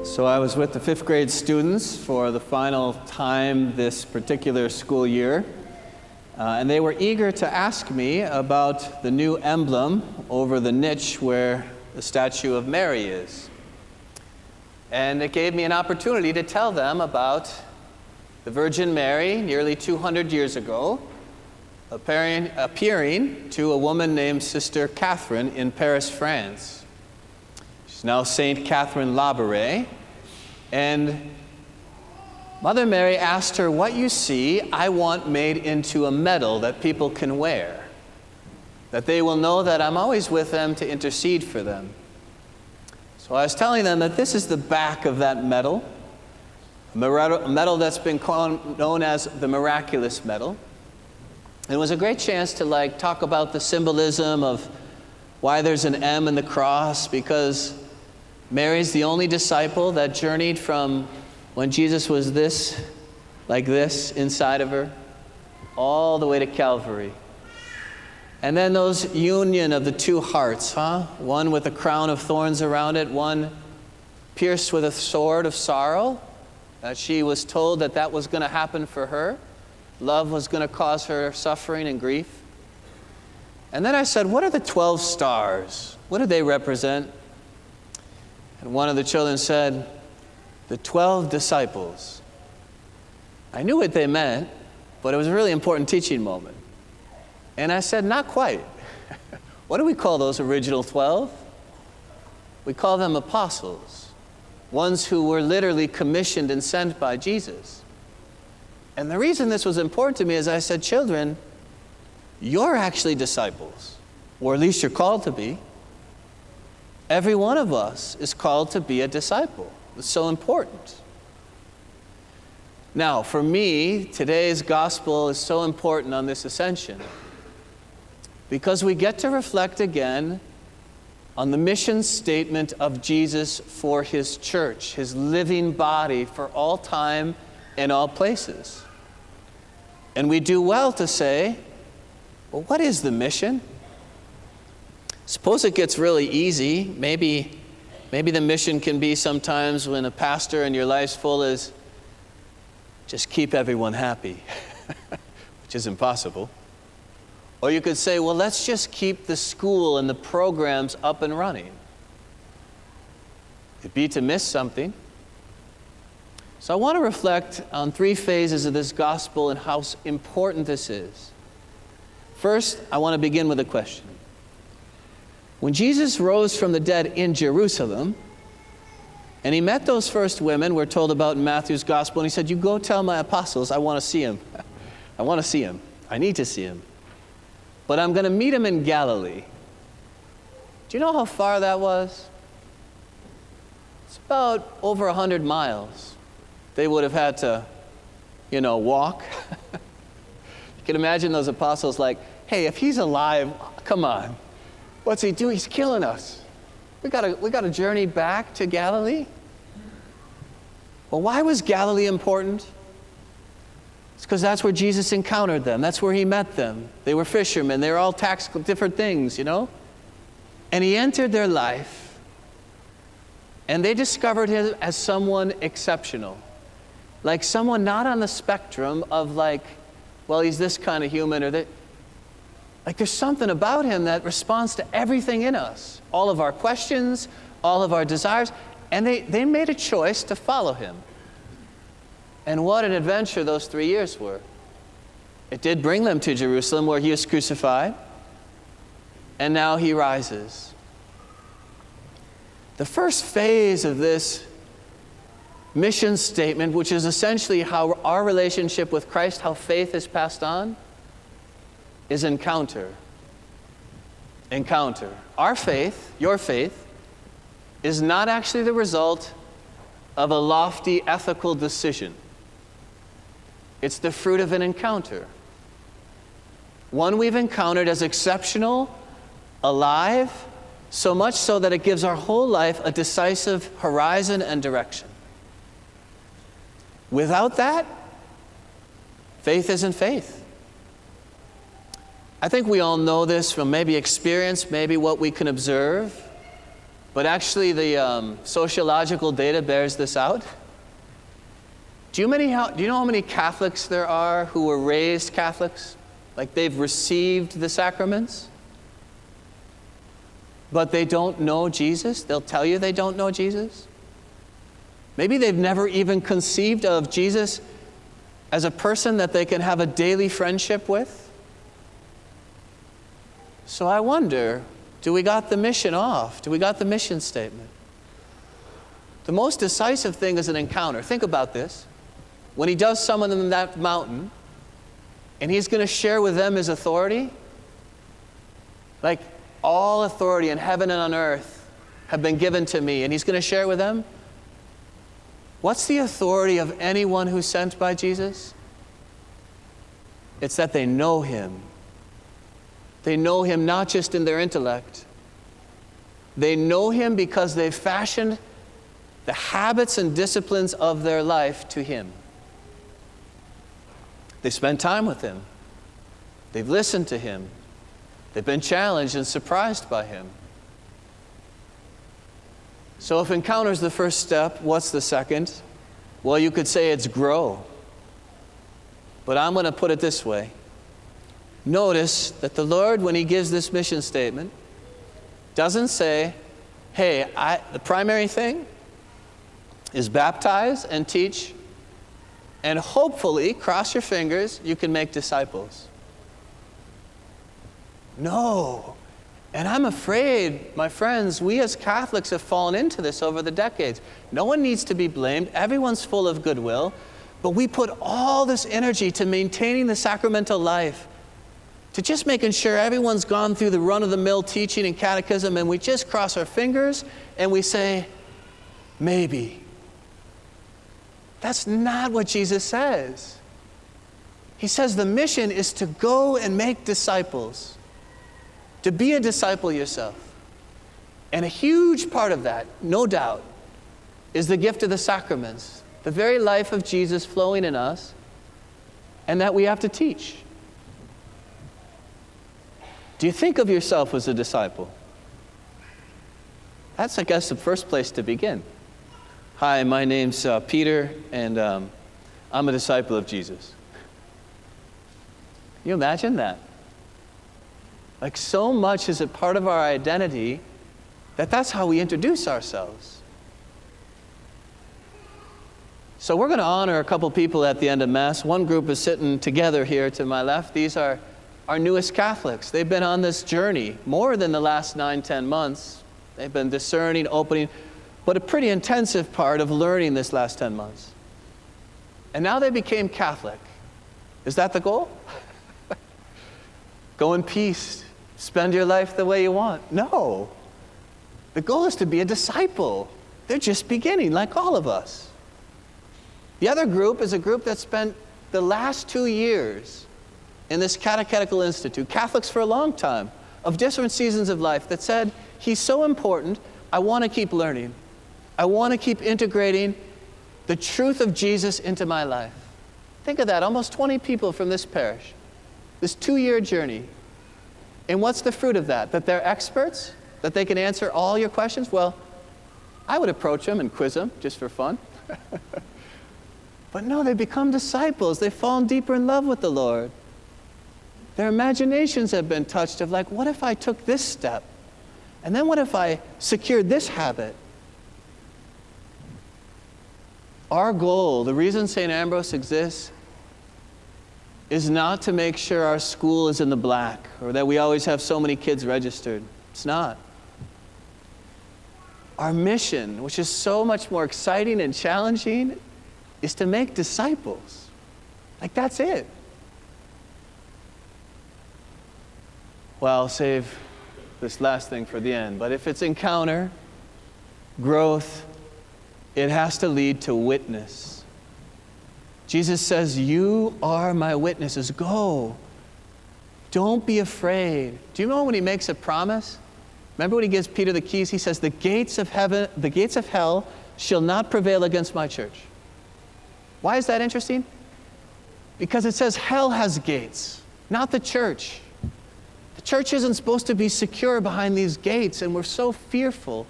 So I was with the fifth grade students for the final time this particular school year, and they were eager to ask me about the new emblem over the niche where the statue of Mary is. And it gave me an opportunity to tell them about the Virgin Mary nearly 200 years ago, appearing to a woman named Sister Catherine in Paris, France. She's now Saint Catherine Labouré, and Mother Mary asked her, "What you see, I want made into a medal that people can wear, that they will know that I'm always with them to intercede for them." So I was telling them that this is the back of that medal, a medal that's been known as the Miraculous Medal. And it was a great chance to talk about the symbolism of why there's an M in the cross, because Mary's the only disciple that journeyed from when Jesus was like this inside of her, all the way to Calvary. And then those union of the two hearts, one with a crown of thorns around it, one pierced with a sword of sorrow, that she was told that was going to happen for her. Love was going to cause her suffering and grief. And then I said, what are the 12 stars? What do they represent? And one of the children said, the 12 disciples. I knew what they meant, but it was a really important teaching moment. And I said, not quite. What do we call those original 12? We call them apostles, ones who were literally commissioned and sent by Jesus. And the reason this was important to me is I said, children, you're actually disciples, or at least you're called to be. Every one of us is called to be a disciple. It's so important. Now, for me, today's gospel is so important on this ascension because we get to reflect again on the mission statement of Jesus for his church, his living body for all time and all places. And we do well to say, well, what is the mission? Suppose it gets really easy. Maybe the mission can be sometimes when a pastor in your life's full is just keep everyone happy, which is impossible. Or you could say, well, let's just keep the school and the programs up and running. It'd be to miss something. So I want to reflect on 3 phases of this gospel and how important this is. First, I want to begin with a question. When Jesus rose from the dead in Jerusalem, and he met those first women we're told about in Matthew's gospel, and he said, you go tell my apostles I want to see him. I want to see him. I need to see him. But I'm going to meet him in Galilee. Do you know how far that was? It's about over 100 miles. They would have had to, walk. You can imagine those apostles like, hey, if he's alive, come on. What's he doing? He's killing us. We got to journey back to Galilee. Well, why was Galilee important? It's because that's where Jesus encountered them. That's where he met them. They were fishermen. They were all different things, And he entered their life, and they discovered him as someone exceptional. Like someone not on the spectrum of he's this kind of human or that. There's something about him that responds to everything in us, all of our questions, all of our desires, and they made a choice to follow him. And what an adventure those 3 years were. It did bring them to Jerusalem where he was crucified, and now he rises. The first phase of this mission statement, which is essentially how our relationship with Christ, how faith is passed on, is encounter. Encounter. Our faith, your faith, is not actually the result of a lofty ethical decision. It's the fruit of an encounter. One we've encountered as exceptional, alive, so much so that it gives our whole life a decisive horizon and direction. Without that, faith isn't faith. I think we all know this from maybe experience, maybe what we can observe. But actually, the sociological data bears this out. Do you know how many Catholics there are who were raised Catholics? Like they've received the sacraments, but they don't know Jesus? They'll tell you they don't know Jesus. Maybe they've never even conceived of Jesus as a person that they can have a daily friendship with. So I wonder, do we got the mission off? Do we got the mission statement? The most decisive thing is an encounter. Think about this. When he does summon them in that mountain, and he's going to share with them his authority, like all authority in heaven and on earth have been given to me, and he's going to share it with them. What's the authority of anyone who's sent by Jesus? It's that they know him. They know him not just in their intellect. They know him because they've fashioned the habits and disciplines of their life to him. They spend time with him. They've listened to him. They've been challenged and surprised by him. So if encounter is the first step, what's the second? Well, you could say it's grow. But I'm going to put it this way. Notice that the Lord, when he gives this mission statement, doesn't say, hey, the primary thing is baptize and teach, and hopefully, cross your fingers, you can make disciples. No. And I'm afraid, my friends, we as Catholics have fallen into this over the decades. No one needs to be blamed. Everyone's full of goodwill. But we put all this energy to maintaining the sacramental life, to just making sure everyone's gone through the run-of-the-mill teaching and catechism, and we just cross our fingers and we say, maybe. That's not what Jesus says. He says the mission is to go and make disciples, to be a disciple yourself. And a huge part of that, no doubt, is the gift of the sacraments, the very life of Jesus flowing in us, and that we have to teach. Do you think of yourself as a disciple? That's, I guess, the first place to begin. Hi, my name's Peter, and I'm a disciple of Jesus. Can you imagine that? Like, so much is a part of our identity that's how we introduce ourselves. So we're going to honor a couple people at the end of Mass. One group is sitting together here to my left. These are our newest Catholics. They've been on this journey more than the last 9-10 months. They've been discerning, opening, but a pretty intensive part of learning this last 10 months. And now they became Catholic. Is that the goal? Go in peace. Spend your life the way you want. No. The goal is to be a disciple. They're just beginning, like all of us. The other group is a group that spent the last 2 years in this catechetical institute, Catholics for a long time, of different seasons of life, that said, he's so important, I want to keep learning. I want to keep integrating the truth of Jesus into my life. Think of that, almost 20 people from this parish, this 2-year journey. And what's the fruit of that? That they're experts? That they can answer all your questions? Well, I would approach them and quiz them just for fun. But no, they become disciples. They've fallen deeper in love with the Lord. Their imaginations have been touched of like, what if I took this step? And then what if I secured this habit? Our goal, the reason St. Ambrose exists, is not to make sure our school is in the black or that we always have so many kids registered. It's not. Our mission, which is so much more exciting and challenging, is to make disciples. Like, that's it. Well, I'll save this last thing for the end. But if it's encounter, growth, it has to lead to witness. Jesus says, you are my witnesses. Go. Don't be afraid. Do you know when he makes a promise? Remember when he gives Peter the keys? He says, the gates of hell shall not prevail against my church. Why is that interesting? Because it says hell has gates, not the church. The church isn't supposed to be secure behind these gates, and we're so fearful.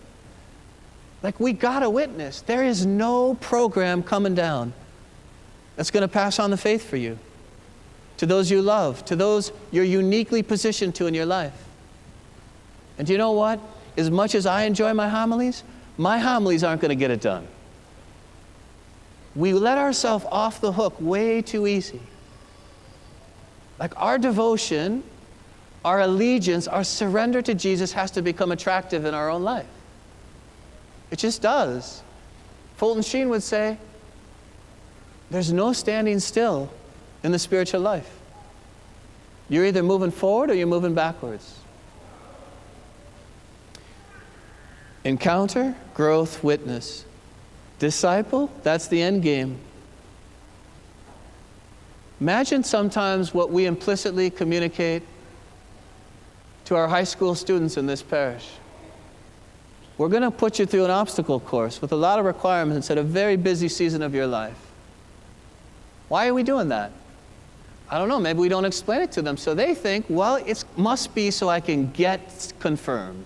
Like, we gotta witness. There is no program coming down that's gonna pass on the faith for you, to those you love, to those you're uniquely positioned to in your life. And do you know what? As much as I enjoy my homilies aren't gonna get it done. We let ourselves off the hook way too easy. Like, our devotion, our allegiance, our surrender to Jesus has to become attractive in our own life. It just does. Fulton Sheen would say, there's no standing still in the spiritual life. You're either moving forward or you're moving backwards. Encounter, growth, witness. Disciple, that's the end game. Imagine sometimes what we implicitly communicate to our high school students in this parish. We're going to put you through an obstacle course with a lot of requirements at a very busy season of your life. Why are we doing that? I don't know, maybe we don't explain it to them. So they think, well, it must be so I can get confirmed.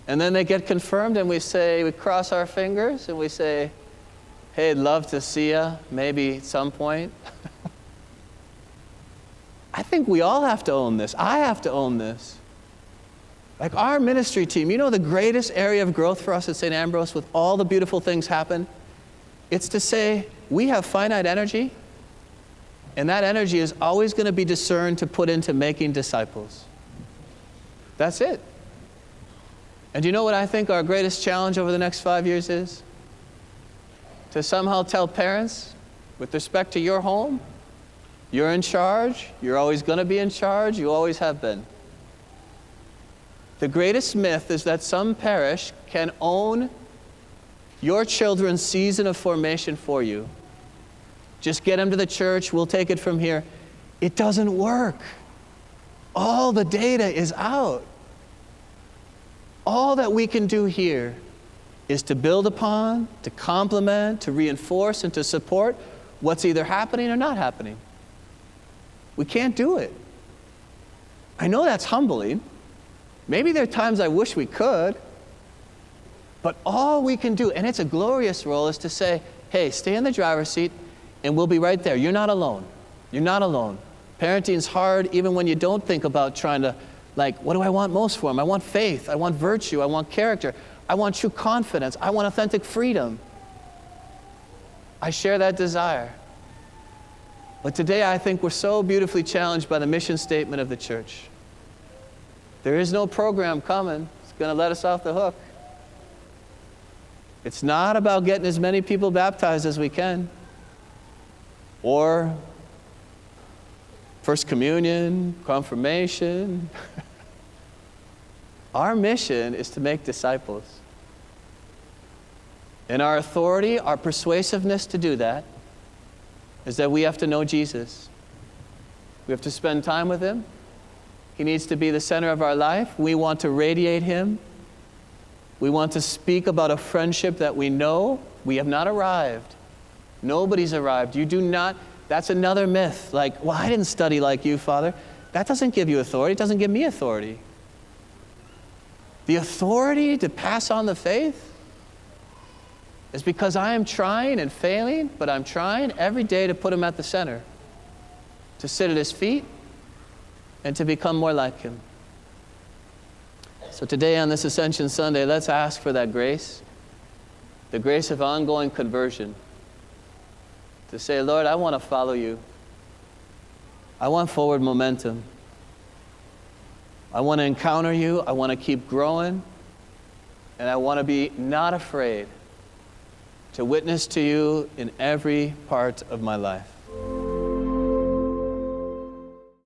And then they get confirmed and we cross our fingers and we say, hey, I'd love to see you, maybe at some point. I think we all have to own this. I have to own this. Like, our ministry team, you know, the greatest area of growth for us at St. Ambrose with all the beautiful things happen, it's to say we have finite energy, and that energy is always going to be discerned to put into making disciples. That's it. And you know what I think our greatest challenge over the next 5 years is? To somehow tell parents, with respect to your home, you're in charge, you're always going to be in charge, you always have been. The greatest myth is that some parish can own your children's season of formation for you. Just get them to the church, we'll take it from here. It doesn't work. All the data is out. All that we can do here is to build upon, to complement, to reinforce, and to support what's either happening or not happening. We can't do it. I know that's humbling. Maybe there are times I wish we could, but all we can do, and it's a glorious role, is to say, hey, stay in the driver's seat, and we'll be right there. You're not alone. You're not alone. Parenting's hard even when you don't think about trying to, like, what do I want most for them? I want faith. I want virtue. I want character. I want true confidence. I want authentic freedom. I share that desire. But today I think we're so beautifully challenged by the mission statement of the church. There is no program coming. It's going to let us off the hook. It's not about getting as many people baptized as we can, or First Communion, confirmation. Our mission is to make disciples. And our authority, our persuasiveness to do that, is that we have to know Jesus. We have to spend time with him. He needs to be the center of our life. We want to radiate him. We want to speak about a friendship that we know. We have not arrived. Nobody's arrived. You do not. That's another myth. Like, well, I didn't study like you, Father. That doesn't give you authority. It doesn't give me authority. The authority to pass on the faith is because I am trying and failing, but I'm trying every day to put him at the center, to sit at his feet, and to become more like him. So today on this Ascension Sunday, let's ask for that grace, the grace of ongoing conversion, to say, Lord, I want to follow you. I want forward momentum. I want to encounter you. I want to keep growing. And I want to be not afraid to witness to you in every part of my life.